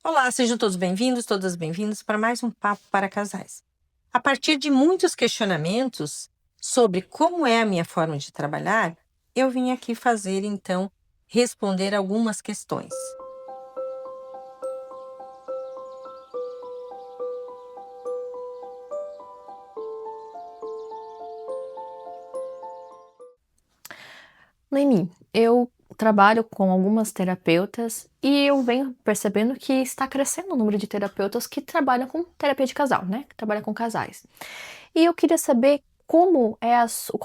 Olá, sejam todos bem-vindos, todas bem-vindas para mais um Papo para Casais. A partir de muitos questionamentos sobre como é a minha forma de trabalhar, eu vim aqui fazer, então, responder algumas questões. Noemi, eu trabalho com algumas terapeutas e eu venho percebendo que está crescendo o número de terapeutas que trabalham com terapia de casal, né? Que trabalham com casais. E eu queria saber como é a sua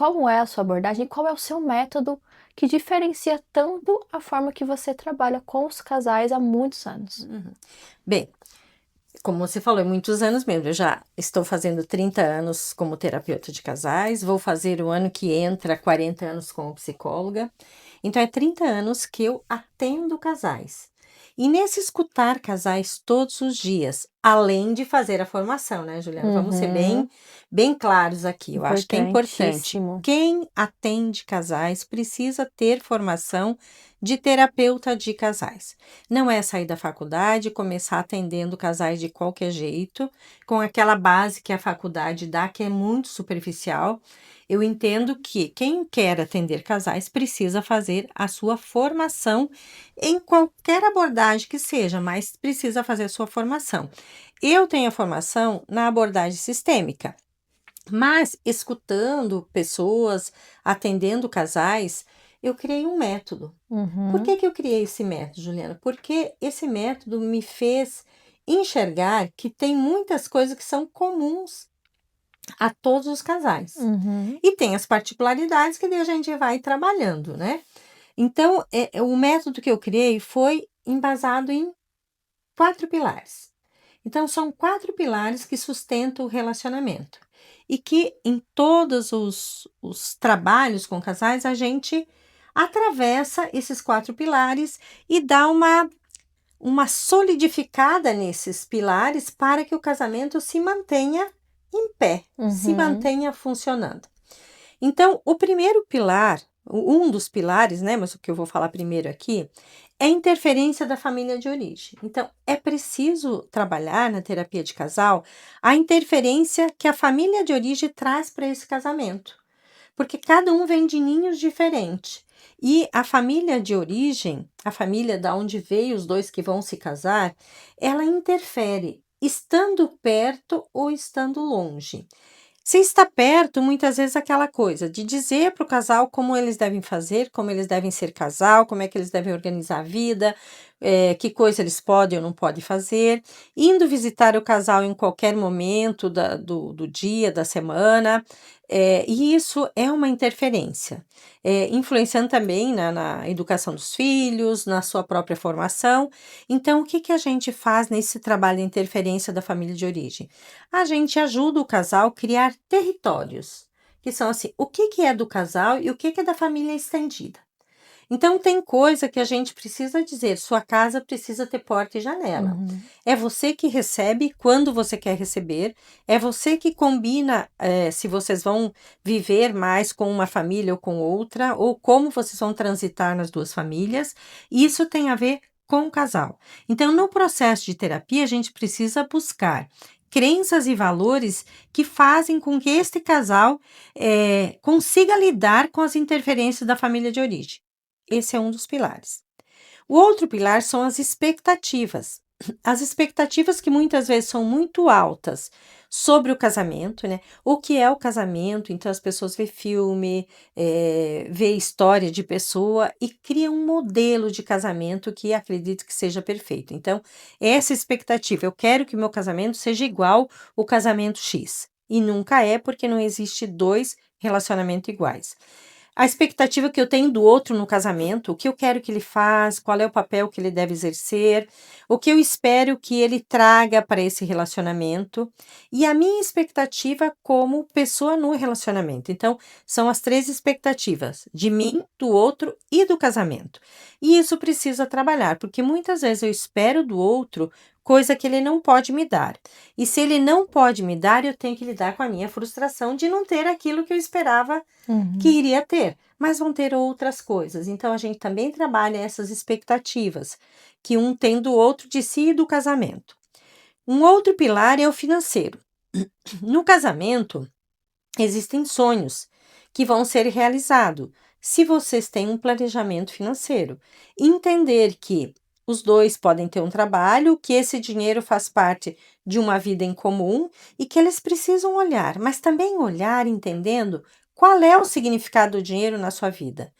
abordagem e qual é o seu método que diferencia tanto a forma que você trabalha com os casais há muitos anos. Bem, como você falou, é muitos anos mesmo. Eu já estou fazendo 30 anos como terapeuta de casais, vou fazer o ano que entra 40 anos como psicóloga. Então, é 30 anos que eu atendo casais. E nesse escutar casais todos os dias, além de fazer a formação, né, Juliana? Vamos ser Uhum, bem claros aqui. Eu acho que é importante. importantíssimo. Quem atende casais precisa ter formação de terapeuta de casais. Não é sair da faculdade e começar atendendo casais de qualquer jeito, com aquela base que a faculdade dá, que é muito superficial. Eu entendo que quem quer atender casais precisa fazer a sua formação em qualquer abordagem que seja, mas precisa fazer a sua formação. Eu tenho a formação na abordagem sistêmica, mas escutando pessoas, atendendo casais, eu criei um método. Por Uhum, que eu criei esse método, Juliana? Porque esse método me fez enxergar que tem muitas coisas que são comuns a todos os casais. uhum, E tem as particularidades que daí a gente vai trabalhando, né? Então, o método que eu criei foi embasado em 4 pilares. Então, são 4 pilares que sustentam o relacionamento. E que em todos os trabalhos com casais, a gente atravessa esses 4 pilares e dá uma solidificada nesses pilares para que o casamento se mantenha em pé, se uhum. mantenha funcionando. Então, o primeiro pilar, um dos pilares, né, mas o que eu vou falar primeiro aqui, é a interferência da família de origem. Então, é preciso trabalhar na terapia de casal a interferência que a família de origem traz para esse casamento, porque cada um vem de ninhos diferentes. E a família de origem, a família da onde veio os dois que vão se casar, ela interfere estando perto ou estando longe. Se está perto, muitas vezes aquela coisa de dizer para o casal como eles devem fazer, como eles devem ser casal, como é que eles devem organizar a vida, que coisa eles podem ou não podem fazer, indo visitar o casal em qualquer momento do dia, da semana, e isso é uma interferência, influenciando também na educação dos filhos, na sua própria formação. Então, o que que a gente faz nesse trabalho de interferência da família de origem? A gente ajuda o casal a criar territórios, que são assim, o que que é do casal e o que que é da família estendida. Então tem coisa que a gente precisa dizer, sua casa precisa ter porta e janela. Uhum. É você que recebe quando você quer receber, é você que combina se vocês vão viver mais com uma família ou com outra, ou como vocês vão transitar nas duas famílias. Isso tem a ver com o casal. Então, no processo de terapia, a gente precisa buscar crenças e valores que fazem com que este casal consiga lidar com as interferências da família de origem. Esse é um dos pilares. O outro pilar são as expectativas. As expectativas que muitas vezes são muito altas sobre o casamento, né? O que é o casamento? Então as pessoas vê filme, vê história de pessoa e criam um modelo de casamento que acredito que seja perfeito. Então, essa expectativa, eu quero que meu casamento seja igual o casamento X. E nunca é, porque não existe dois relacionamentos iguais. A expectativa que eu tenho do outro no casamento, o que eu quero que ele faça, qual é o papel que ele deve exercer, o que eu espero que ele traga para esse relacionamento e a minha expectativa como pessoa no relacionamento. Então, são as 3 expectativas, de mim, do outro e do casamento. E isso precisa trabalhar, porque muitas vezes eu espero do outro coisa que ele não pode me dar. E se ele não pode me dar, eu tenho que lidar com a minha frustração de não ter aquilo que eu esperava que iria ter, mas vão ter outras coisas. Então, a gente também trabalha essas expectativas que um tem do outro, de si e do casamento. Um outro pilar é o financeiro. No casamento, existem sonhos que vão ser realizados se vocês têm um planejamento financeiro. Entender que os dois podem ter um trabalho, que esse dinheiro faz parte de uma vida em comum e que eles precisam olhar, mas também olhar entendendo qual é o significado do dinheiro na sua vida.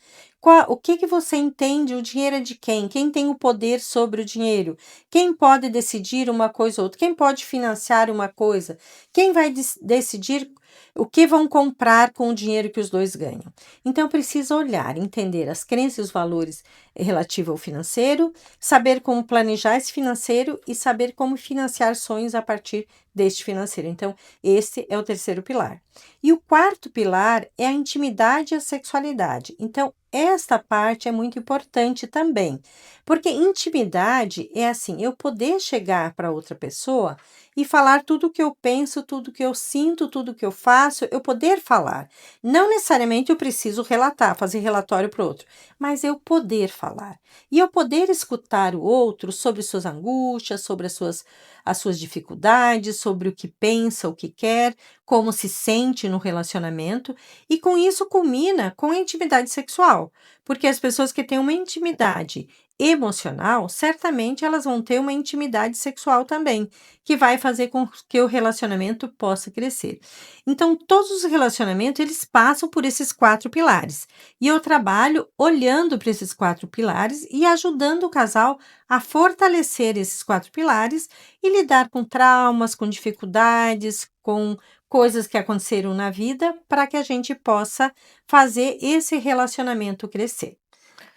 O que você entende? O dinheiro é de quem? Quem tem o poder sobre o dinheiro? Quem pode decidir uma coisa ou outra? Quem pode financiar uma coisa? Quem vai decidir o que vão comprar com o dinheiro que os dois ganham? Então, precisa olhar, entender as crenças e os valores relativos ao financeiro, saber como planejar esse financeiro e saber como financiar sonhos a partir deste financeiro. Então, esse é o terceiro pilar. E o quarto pilar é a intimidade e a sexualidade. Então, esta parte é muito importante também, porque intimidade é assim, eu poder chegar para outra pessoa e falar tudo o que eu penso, tudo o que eu sinto, tudo o que eu faço, eu poder falar. Não necessariamente eu preciso relatar, fazer relatório para o outro, mas eu poder falar. E eu poder escutar o outro sobre suas angústias, sobre as suas dificuldades, sobre o que pensa, o que quer, como se sente no relacionamento, e com isso culmina com a intimidade sexual, porque as pessoas que têm uma intimidade emocional, certamente elas vão ter uma intimidade sexual também, que vai fazer com que o relacionamento possa crescer. Então, todos os relacionamentos, eles passam por esses 4 pilares, e eu trabalho olhando para esses 4 pilares e ajudando o casal a fortalecer esses 4 pilares e lidar com traumas, com dificuldades, com coisas que aconteceram na vida, para que a gente possa fazer esse relacionamento crescer.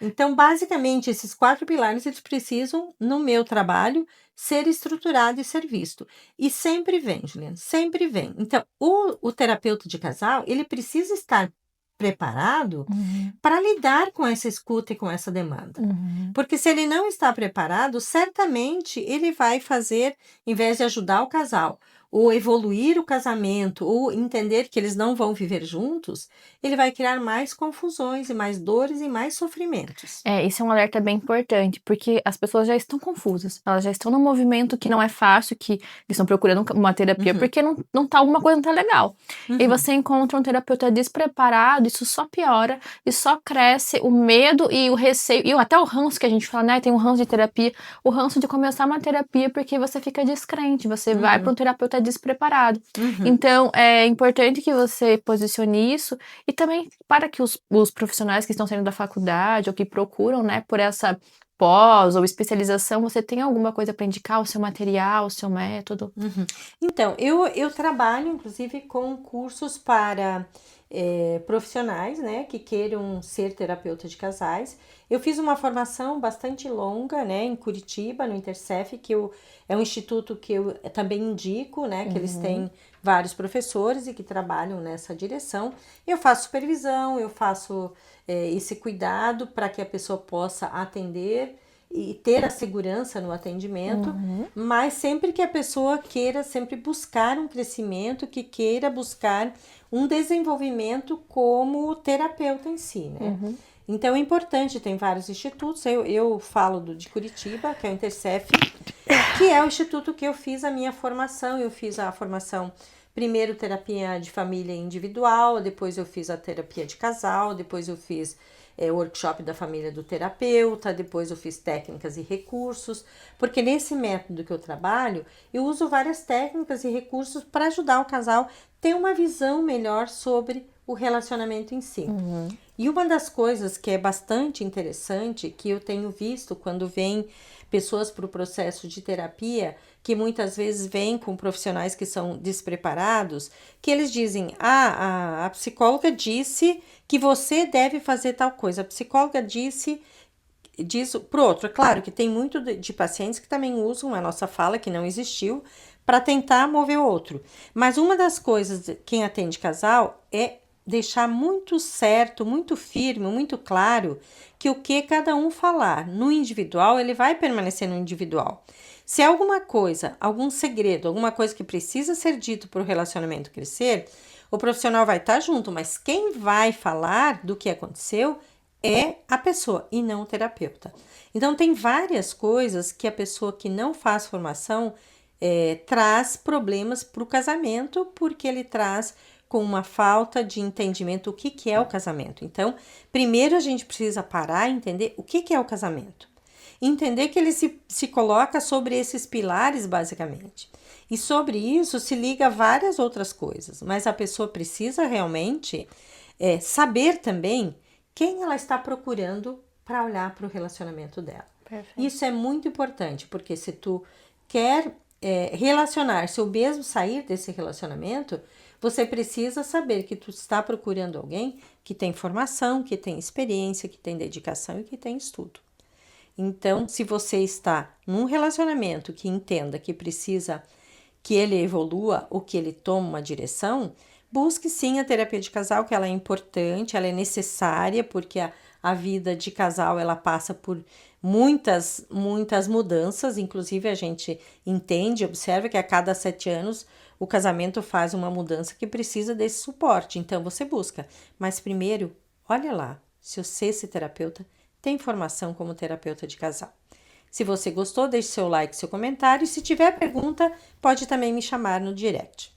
Então, basicamente, esses 4 pilares, eles precisam, no meu trabalho, ser estruturado e ser visto. E sempre vem, Juliana, sempre vem. Então, o terapeuta de casal, ele precisa estar preparado para lidar com essa escuta e com essa demanda. Porque se ele não está preparado, certamente ele vai fazer, em vez de ajudar o casal, ou evoluir o casamento, ou entender que eles não vão viver juntos, ele vai criar mais confusões e mais dores e mais sofrimentos. Isso é um alerta bem importante, porque as pessoas já estão confusas, elas já estão num movimento que não é fácil, que eles estão procurando uma terapia porque alguma coisa não tá legal. E você encontra um terapeuta despreparado, isso só piora e só cresce o medo e o receio, e até o ranço que a gente fala, né? Tem um ranço de terapia, o ranço de começar uma terapia porque você fica descrente, você vai para um terapeuta despreparado. Então, é importante que você posicione isso e também para que os profissionais que estão saindo da faculdade ou que procuram, né, por essa pós ou especialização, você tem alguma coisa para indicar, o seu material, o seu método? Então, eu trabalho, inclusive, com cursos para profissionais, né, que queiram ser terapeuta de casais. Eu fiz uma formação bastante longa, né, em Curitiba, no Intercef, é um instituto que eu também indico, né, que eles têm vários professores e que trabalham nessa direção. Eu faço supervisão, eu faço esse cuidado para que a pessoa possa atender e ter a segurança no atendimento, mas sempre que a pessoa queira sempre buscar um crescimento, que queira buscar um desenvolvimento como terapeuta em si, né? Então é importante, tem vários institutos, eu falo de Curitiba, que é o Intercef, que é o instituto que eu fiz a minha formação. Eu fiz a formação, primeiro terapia de família individual, depois eu fiz a terapia de casal, depois eu fiz o workshop da família do terapeuta, depois eu fiz técnicas e recursos, porque nesse método que eu trabalho, eu uso várias técnicas e recursos para ajudar o casal a ter uma visão melhor sobre o relacionamento em si. E uma das coisas que é bastante interessante, que eu tenho visto quando vem pessoas para o processo de terapia, que muitas vezes vêm com profissionais que são despreparados, que eles dizem, a psicóloga disse que você deve fazer tal coisa, a psicóloga diz pro outro. É claro que tem muito de pacientes que também usam a nossa fala, que não existiu, para tentar mover o outro. Mas uma das coisas, quem atende casal, é deixar muito certo, muito firme, muito claro que o que cada um falar no individual, ele vai permanecer no individual. Se há alguma coisa, algum segredo, alguma coisa que precisa ser dito para o relacionamento crescer, o profissional vai estar junto, mas quem vai falar do que aconteceu é a pessoa e não o terapeuta. Então, tem várias coisas que a pessoa que não faz formação traz problemas para o casamento, porque ele traz com uma falta de entendimento o que é o casamento. Então, primeiro a gente precisa parar e entender o que é o casamento. Entender que ele se coloca sobre esses pilares, basicamente. E sobre isso se liga várias outras coisas, mas a pessoa precisa realmente saber também quem ela está procurando para olhar para o relacionamento dela. Perfeito. Isso é muito importante, porque se tu quer relacionar-se ou mesmo sair desse relacionamento, você precisa saber que tu está procurando alguém que tem formação, que tem experiência, que tem dedicação e que tem estudo. Então, se você está num relacionamento que entenda que precisa que ele evolua ou que ele tome uma direção, busque sim a terapia de casal, que ela é importante, ela é necessária, porque a vida de casal ela passa por muitas mudanças, inclusive a gente entende, observa que a cada 7 anos o casamento faz uma mudança que precisa desse suporte, então você busca. Mas primeiro, olha lá, se você, esse terapeuta, tem formação como terapeuta de casal. Se você gostou, deixe seu like, seu comentário e se tiver pergunta, pode também me chamar no direct.